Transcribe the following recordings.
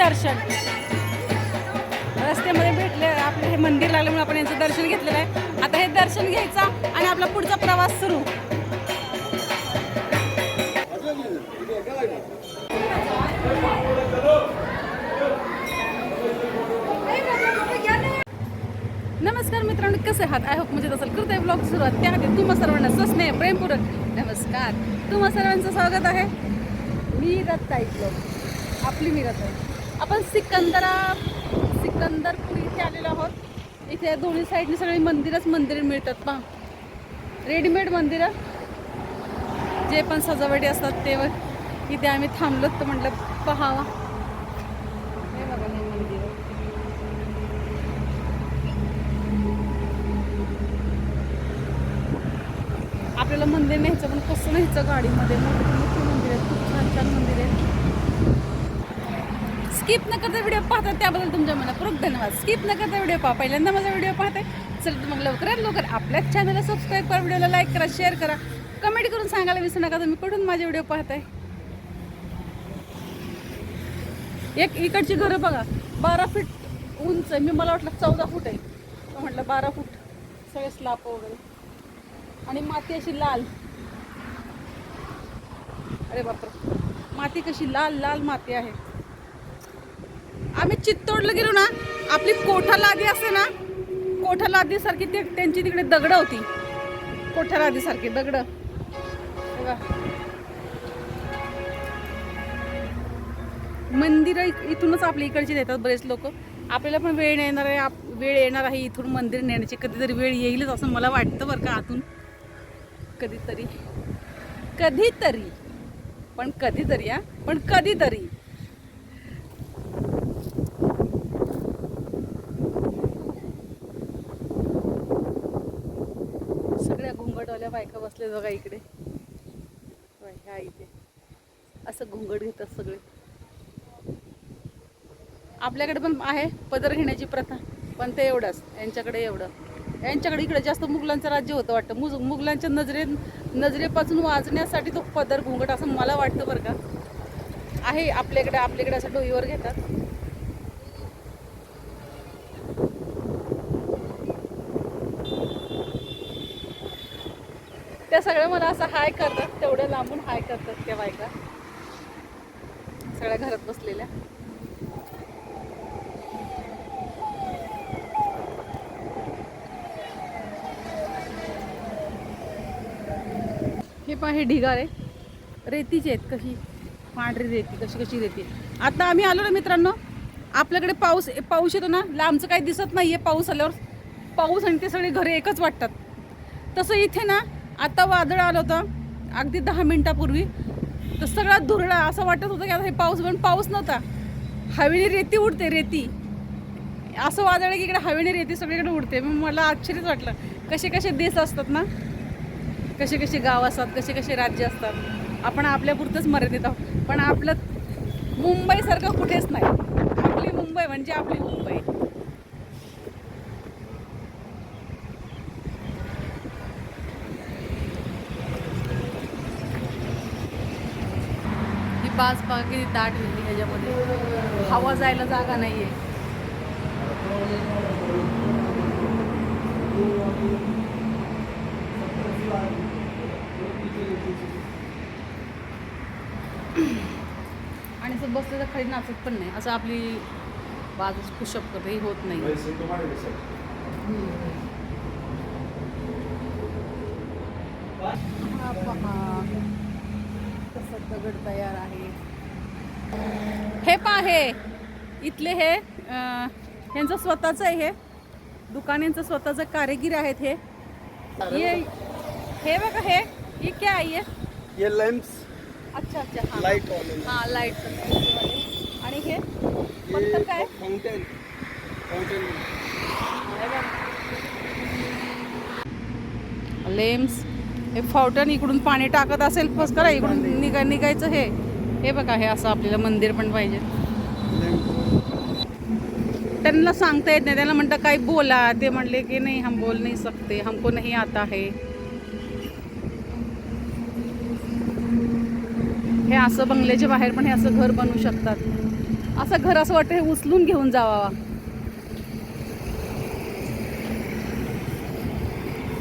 दर्शन रस्त्यामध्ये भेटले, आपलं हे मंदिर लागल्यामुळे आपण यांचं दर्शन घेतलेलं आहे. आता हे दर्शन घ्यायचं आणि आपला पुढचा प्रवास सुरू. नमस्कार मित्रांनो, कसे आहात? आय होप मजेत असेल. करते ब्लॉग सुरुवात त्याआधी तुम्हा सर्वांना सस्नेह प्रेमपूर्वक नमस्कार. तुम्हा सर्वांचं स्वागत आहे. मी रत्ताई ब्लॉग, आपली मी रत्ताई. आपण सिकंदरपूर इथे आलेलो आहोत. इथे दोन्ही साईडने सगळी मंदिरे मिळतात पहा. रेडीमेड मंदिरं जे पण सजावटी असतात ते इथे आम्ही थांबलो तर म्हटलं पहावा. हे बघा हे मंदिर. आपल्याला मंदिर न्यायचं पण कसं न्यायचं गाडीमध्ये. मोठी मंदिर आहेत, खूप छान छान मंदिर आहेत. स्किप न करता व्हिडिओ पाहतात त्याबद्दल तुमच्या मनापूर्वक धन्यवाद. स्किप न करता व्हिडिओ पहा. पहिल्यांदा माझा व्हिडिओ पाहते चल तर मग लवकर आपल्याच चॅनलला सबस्क्राईब करा, व्हिडिओला लाईक करा, शेअर करा, कमेंट करून सांगायला विसरू नका तुम्ही कुठून माझे व्हिडिओ पाहताय. एक इकडची घरं बघा, 12 फीट उंच आहे. मला वाटलं 14 फूट आहे, तर म्हटलं 12 फूट. सगळे स्लाप वगैरे आणि माती अशी लाल. अरे बापरे, माती कशी लाल लाल माती आहे. आम्ही चित्तोडला गेलो ना, आपली कोठा लादी असते ना, कोठा लादी सारखी त्यांची तिकडे दगड होती. कोठा लादी सारखी दगड. मंदिर इथूनच आपल्या इकडचे देतात बरेच लोक. आपल्याला पण वेळ येणार आहे इथून मंदिर नेण्याची. कधीतरी वेळ येईलच असं मला वाटतं बरं का आतून. कधीतरी पण कधीतरी. सगळ्या घुंगटवाल्या बायका बसल्या बघा इकडे. ह्या इथे असं घुंगट घेतात सगळे. आपल्याकडे पण आहे पदर घेण्याची प्रथा, पण ते एवढंच. यांच्याकडे इकडे जास्त मुघलांचं राज्य होतं वाटतं. मुघलांच्या नजरेपासून वाचण्यासाठी तो पदर घुंगट असं मला वाटतं बरं का. आहे आपल्याकडे असं डोईवर घेतात. त्या सगळ्या मला असं हाय करतात, तेवढ्या लांबून हाय करतात त्या बायका सगळ्या घरात बसलेल्या. हे पहा, हे ढिगारे रेतीचे आहेत. कशी पांढरी रेती, कशी रेती. आता आम्ही आलो ना मित्रांनो, आपल्याकडे पाऊस येतो ना, लांबचं काही दिसत नाहीये. पाऊस आल्यावर पाऊस आणि ते सगळे घरे एकच वाटतात. तसं इथे ना आता वादळ आलं होतं अगदी 10 मिनिटापूर्वी, तर सगळा धुरळा. असं वाटत होतं की आता हे पाऊस, पण पाऊस नव्हता. हवेने रेती उडते, रेती. असं वादळ की इकडे हवेने रेती सगळीकडे उडते. मग मला आश्चर्यच वाटलं, कसे देश असतात ना, कसे गाव असतात, कसे राज्य असतात. आपण आपल्यापुरतंच मर्यादित आहोत. पण आपलं मुंबईसारखं कुठेच नाही. आपली मुंबई म्हणजे आपली मुंबई. ही बाज बघा किती दाट होती. ह्याच्यामध्ये हवा जायला जागा नाहीये. आणि असं बसलं तर खाली नाचत पण नाही. असं आपली बाजू पुशअप करते, हे होत नाही. हा पहा कसं दगड तयार आहे. हे पहा, हे इथले हे यांचं स्वतःचं आहे. हे दुकान यांचं स्वतःचं, कारागीर आहेत हे. हे बघा, हे क्या आहे? ये लैंप्स. अच्छा हाँ, लाइट हाँ लाइट. आणि हे पत्थर काय? फाउंटेन. लेम्स. हे फाउंटन इकडून पाणी टाकत असेल फस करा, इकडून निघायचं. हे बघा, हे असं आपल्याला मंदिर पण पाहिजे. त्यांना सांगता येत नाही. त्यांना म्हणतं काही बोला, ते म्हणले की नाही हम बोल नहीं सकते, हमको नहीं आता है. हे असं बंगल्याच्या बाहेर पण हे असं घर बनवू शकतात. असं घर असं वाटतं हे उचलून घेऊन जावा.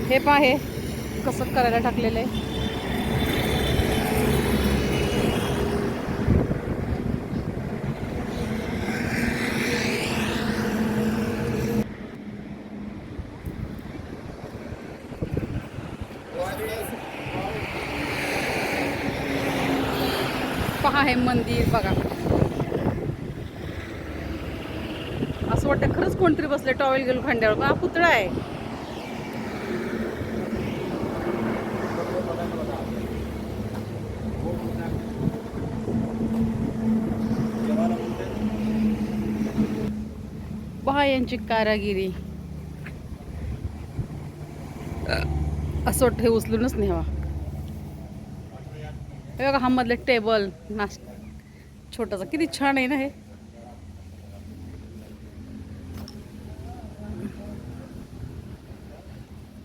हे पहा हे कसं करायला टाकलेलं आहे. पहा हे मंदिर बघा. असं वाटतं खरंच कोणतरी बसले टॉवेल गेलो खांद्यावर. हा पुतळा आहे. पहा यांची कारागिरी. असं वाटतं हे उचलूनच न्यावा. हे बघा हा मधले टेबल छोटासा किती छान आहे ना हे.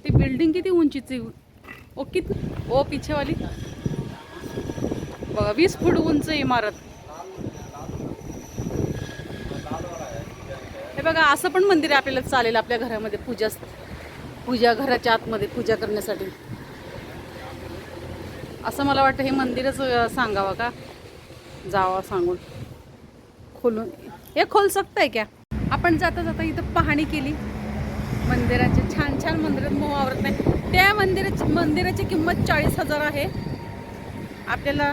ती बिल्डिंग किती उंचीची. ओ किती ओ पिछेवाली बघा 20 फूट उंच इमारत. हे बघा असं पण मंदिर आहे आपल्याला चालेल आपल्या घरामध्ये पूजा घराच्या आतमध्ये पूजा करण्यासाठी. असं मला वाटतं हे मंदिरच सांगावं का जावा सांगून खोलून. हे खोल सकताय क्या. आपण जाता जाता इथं पाहणी केली मंदिराची. छान छान मंदिरात मोह आवरत नाही. त्या मंदिराची किंमत 40,000 आहे. आपल्याला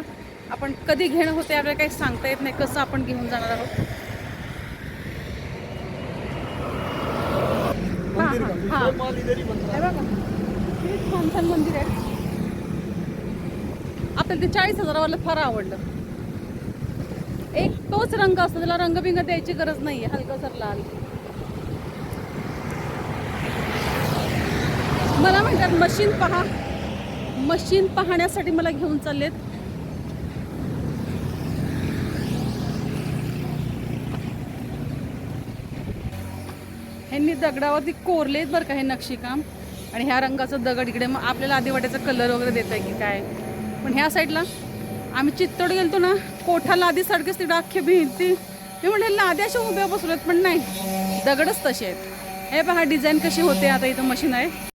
आपण कधी घेणं होते आपल्याला काही सांगता येत नाही कसं आपण घेऊन जाणार आहोत. हा बघा किती छान छान मंदिर आहे. आपल्याला ते 40,000वाला फार आवडलं. एक तोच रंग असतो त्याला रंगबिंग द्यायची गरज नाहीये. हलकासर लाल. मला म्हणतात मशीन पहा. मशीन पाहण्यासाठी मला घेऊन चाललेत. ह्यांनी दगडावरती कोरलेत बरं का हे नक्षीकाम. आणि ह्या रंगाचं दगड इकडे मग आपल्याला आधी वाटायचा कलर वगैरे देत आहे की काय. पण ह्या साईडला आम्ही चित्तोड गेलतो ना कोठा लादी सारखेच तिकडे अख्खे भिंती. मी म्हणले लादी अशा उभ्या बसवल्यात पण नाही दगडच तसे आहेत. हे पहा डिझाईन कशी होते. आता इथं मशीन आहे.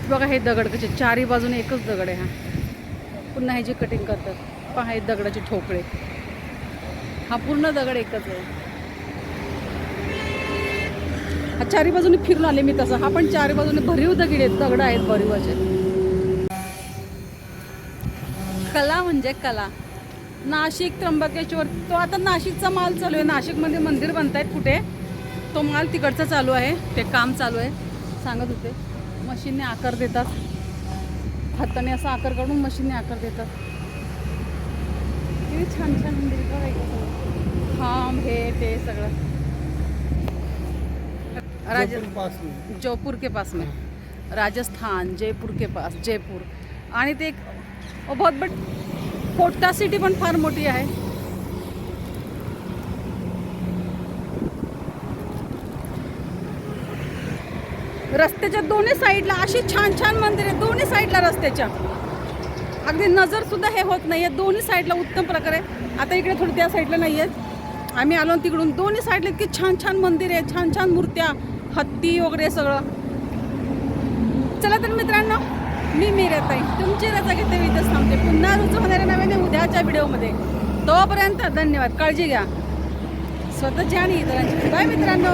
बघा हे दगड कसे चारी बाजूने एकच दगड आहे. हा पुन्हा ह्याची कटिंग करतात. पहा हे दगडाचे ठोकळे. हा पूर्ण दगड एकच आहे. हा चारी बाजूने फिरून आले मी तसं. हा पण चारी बाजूने भरीव दगड आहेत भरीवाचे. कला म्हणजे कला. नाशिक त्र्यंबकेश्वर तो आता नाशिकचा माल चालू आहे. नाशिकमध्ये मंदिर बनतायत कुठे तो माल तिकडचा चालू आहे. ते काम चालू आहे सांगत होते. मशीनने आकार देतात. हाताने असा आकार काढून मशीनने आकार देतात. किती छान छान मंदिर बघायचं. खांब हे ते सगळं जयपुर के पास में राजस्थान जयपुर के पास जयपुर. आणि ते एक बहुत बट कोटा सिटी पण फार मोठी आहे. रस्त्याच्या दोन्ही साईडला अशी छान छान मंदिर आहे. दोन्ही साईडला रस्त्याच्या अगदी नजर सुद्धा हे होत नाहीये. दोन्ही साईडला उत्तम प्रकारे. आता इकडे थोडी त्या साईडला नाही आहेत. आम्ही आलो तिकडून. दोन्ही साईडला इतकी छान छान मंदिर आहे. छान छान मूर्त्या हत्ती वगैरे सगळं. चला तर मित्रांनो मी मीराताई तुमची रजा घेते. मी इथंच थांबते. पुन्हा रुजू होणाऱ्या नव्याने उद्याच्या व्हिडिओमध्ये. तोपर्यंत धन्यवाद. काळजी घ्या स्वतःची आणि इतरांची. बाय मित्रांनो.